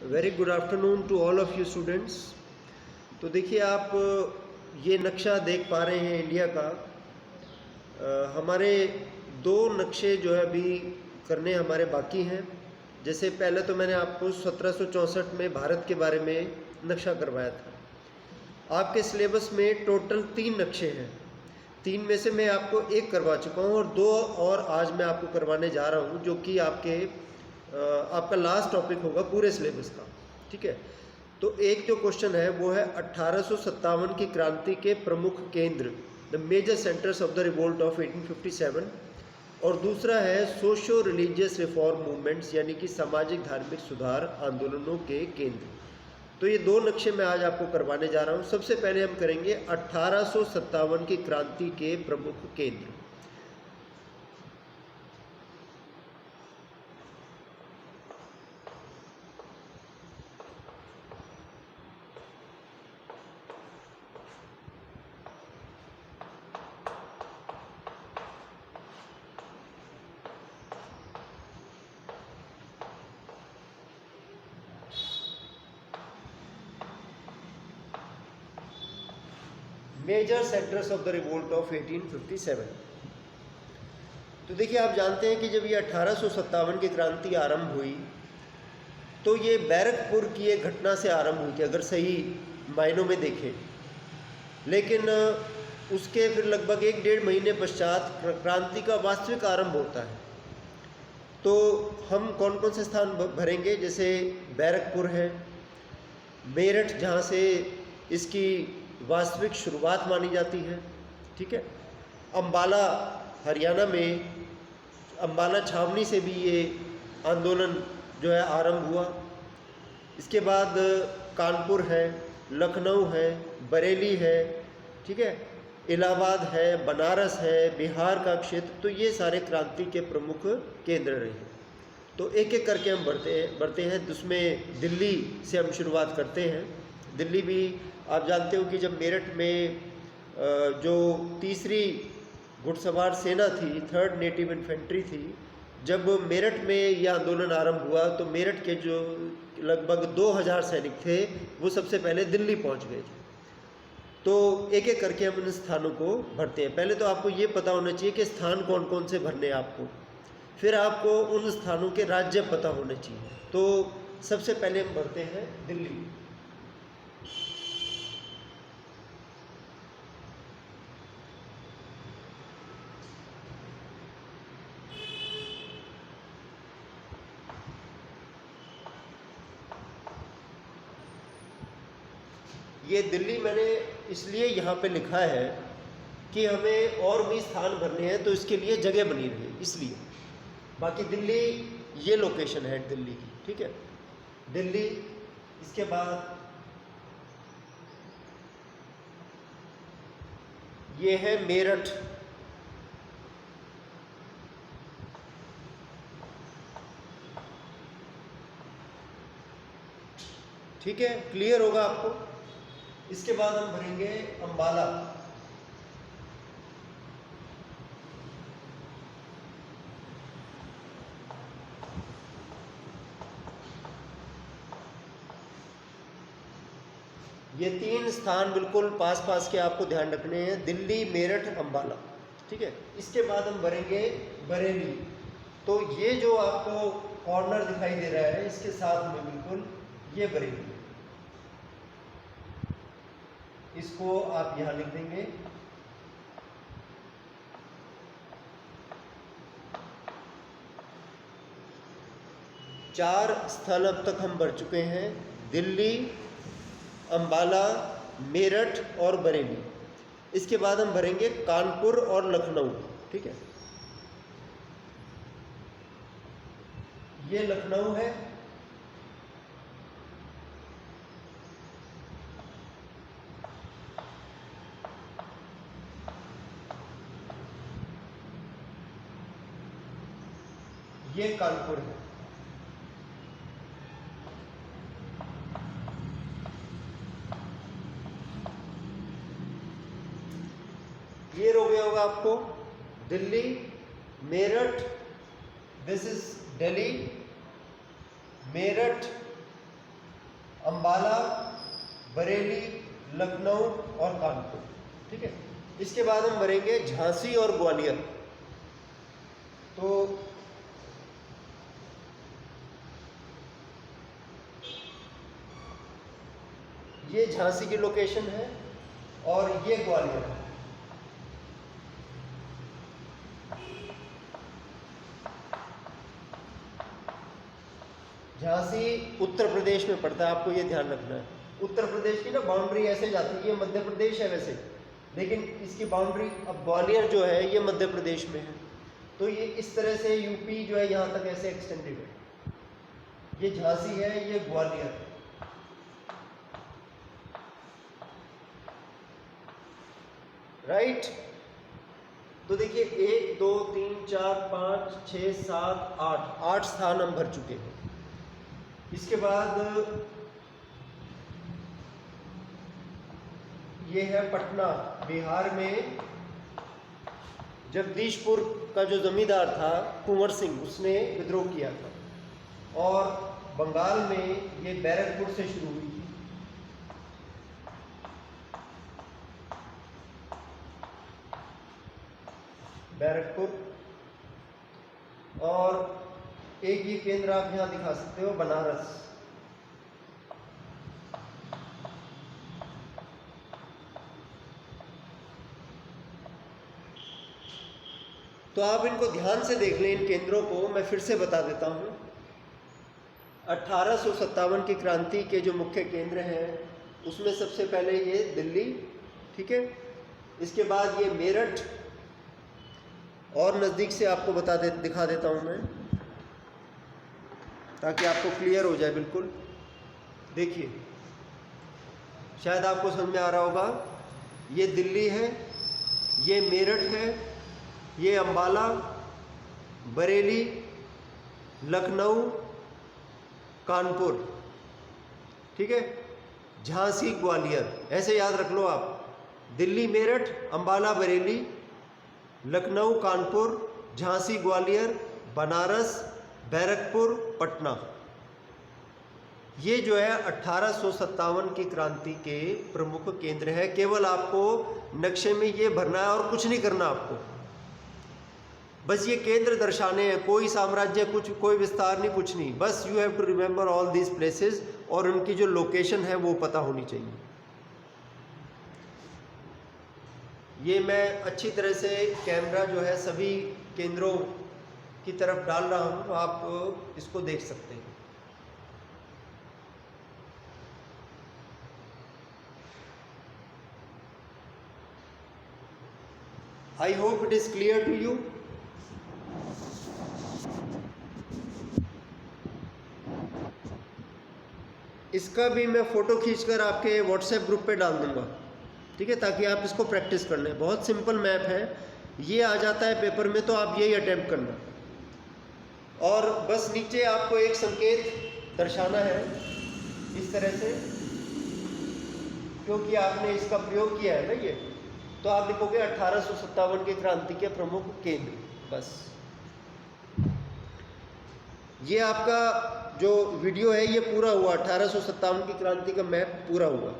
Very good afternoon to all of you students. तो देखिए आप ये नक्शा देख पा रहे हैं इंडिया का। हमारे दो नक्शे जो है अभी करने हमारे बाकी हैं। जैसे पहले तो मैंने आपको 1764 में भारत के बारे में नक्शा करवाया था। आपके सिलेबस में टोटल 3 नक्शे हैं। 3 में से मैं आपको एक करवा चुका हूँ और 2 और आज मैं आपको करवाने जा रहा हूँ, जो कि आपका लास्ट टॉपिक होगा पूरे सिलेबस का। ठीक है, तो एक जो क्वेश्चन है वो है 1857 की क्रांति के प्रमुख केंद्र, the major centres of the revolt of 1857, और दूसरा है सोशो रिलीजियस रिफॉर्म मूवमेंट्स, यानी कि सामाजिक धार्मिक सुधार आंदोलनों के केंद्र। तो ये 2 नक्शे मैं आज आपको करवाने जा रहा हूँ। सबसे पहले हम करेंगे 1857 की क्रांति के प्रमुख केंद्र। Major centres of the revolt of 1857। तो देखिए आप जानते हैं कि जब ये 1857 की क्रांति आरंभ हुई तो ये बैरकपुर की एक घटना से आरंभ हुई थी, अगर सही मायनों में देखें। लेकिन उसके फिर लगभग 1-1.5 महीने पश्चात क्रांति का वास्तविक आरंभ होता है। तो हम कौन कौन से स्थान भरेंगे, जैसे बैरकपुर है, मेरठ जहाँ से इसकी वास्तविक शुरुआत मानी जाती है। ठीक है, अम्बाला हरियाणा में अम्बाला छावनी से भी ये आंदोलन जो है आरंभ हुआ। इसके बाद कानपुर है, लखनऊ है, बरेली है, ठीक है, इलाहाबाद है, बनारस है, बिहार का क्षेत्र। तो ये सारे क्रांति के प्रमुख केंद्र रहे। तो एक एक करके हम बढ़ते हैं। उसमें दिल्ली से हम शुरुआत करते हैं। दिल्ली भी आप जानते हो कि जब मेरठ में जो तीसरी घुड़सवार सेना थी, 3rd नेटिव इन्फेंट्री थी, जब मेरठ में यह आंदोलन आरंभ हुआ तो मेरठ के जो लगभग 2000 सैनिक थे वो सबसे पहले दिल्ली पहुंच गए थे। तो एक एक करके हम इन स्थानों को भरते हैं। पहले तो आपको ये पता होना चाहिए कि स्थान कौन कौन से भरने हैं आपको, फिर आपको उन स्थानों के राज्य पता होने चाहिए। तो सबसे पहले हम भरते हैं दिल्ली। ये दिल्ली मैंने इसलिए यहाँ पे लिखा है कि हमें और भी स्थान भरने हैं, तो इसके लिए जगह बनी रहे इसलिए। बाकी दिल्ली ये लोकेशन है दिल्ली की। ठीक है, दिल्ली। इसके बाद ये है मेरठ। ठीक है, क्लियर होगा आपको। इसके बाद हम भरेंगे अम्बाला। ये 3 स्थान बिल्कुल पास पास के आपको ध्यान रखने हैं, दिल्ली, मेरठ, अम्बाला। ठीक है, इसके बाद हम भरेंगे बरेली। तो ये जो आपको कॉर्नर दिखाई दे रहा है इसके साथ में बिल्कुल ये बरेली, इसको आप यहां लिख देंगे। चार स्थल अब तक हम भर चुके हैं, दिल्ली, अम्बाला, मेरठ और बरेली। इसके बाद हम भरेंगे कानपुर और लखनऊ। ठीक है, ये लखनऊ है, ये कानपुर है। ये हो गया होगा आपको दिल्ली, मेरठ, दिस इज दिल्ली, मेरठ, अंबाला, बरेली, लखनऊ और कानपुर। ठीक है, इसके बाद हम भरेंगे झांसी और ग्वालियर। तो ये झांसी की लोकेशन है और ये ग्वालियर है। झांसी उत्तर प्रदेश में पड़ता है, आपको ये ध्यान रखना है। उत्तर प्रदेश की ना बाउंड्री ऐसे जाती है, ये मध्य प्रदेश है वैसे, लेकिन इसकी बाउंड्री अब ग्वालियर जो है ये मध्य प्रदेश में है, तो ये इस तरह से यूपी जो है यहाँ तक ऐसे एक्सटेंडेड है। ये झांसी है, ये ग्वालियर। राइट, तो देखिए 1 2 3 4 5 6 7 8 स्थान हम भर चुके हैं। इसके बाद ये है पटना। बिहार में जगदीशपुर का जो जमींदार था कुंवर सिंह, उसने विद्रोह किया था। और बंगाल में ये बैरकपुर से शुरू हुई थी। बैरकपुर। और एक ये केंद्र आप यहाँ दिखा सकते हो, बनारस। तो आप इनको ध्यान से देख लें, इन केंद्रों को मैं फिर से बता देता हूँ। 1857 की क्रांति के जो मुख्य केंद्र हैं उसमें सबसे पहले ये दिल्ली, ठीक है। इसके बाद ये मेरठ, और नज़दीक से आपको दिखा देता हूँ मैं, ताकि आपको क्लियर हो जाए बिल्कुल। देखिए, शायद आपको समझ में आ रहा होगा, ये दिल्ली है, ये मेरठ है, ये अंबाला, बरेली, लखनऊ, कानपुर, ठीक है, झांसी, ग्वालियर, ऐसे याद रख लो आप। दिल्ली, मेरठ, अंबाला, बरेली, लखनऊ, कानपुर, झांसी, ग्वालियर, बनारस, बैरकपुर, पटना। ये जो है 1857 की क्रांति के प्रमुख केंद्र है। केवल आपको नक्शे में ये भरना है और कुछ नहीं करना आपको, बस ये केंद्र दर्शाने हैं। कोई साम्राज्य, कुछ कोई विस्तार नहीं, कुछ नहीं, बस you have to remember all these places, और उनकी जो लोकेशन है वो पता होनी चाहिए। ये मैं अच्छी तरह से कैमरा जो है सभी केंद्रों की तरफ डाल रहा हूँ, तो आप इसको देख सकते हैं। I hope it is clear to you. इसका भी मैं फ़ोटो खींचकर आपके व्हाट्सएप ग्रुप पे डाल दूंगा, ठीक है, ताकि आप इसको प्रैक्टिस कर लें। बहुत सिंपल मैप है, ये आ जाता है पेपर में, तो आप यही अटेम्प्ट करना। और बस नीचे आपको एक संकेत दर्शाना है इस तरह से, क्योंकि आपने इसका प्रयोग किया है ना ये, तो आप लिखोगे 1857 की क्रांति के प्रमुख केंद्र, बस। ये आपका जो वीडियो है ये पूरा हुआ, 1857 की क्रांति का मैप पूरा हुआ।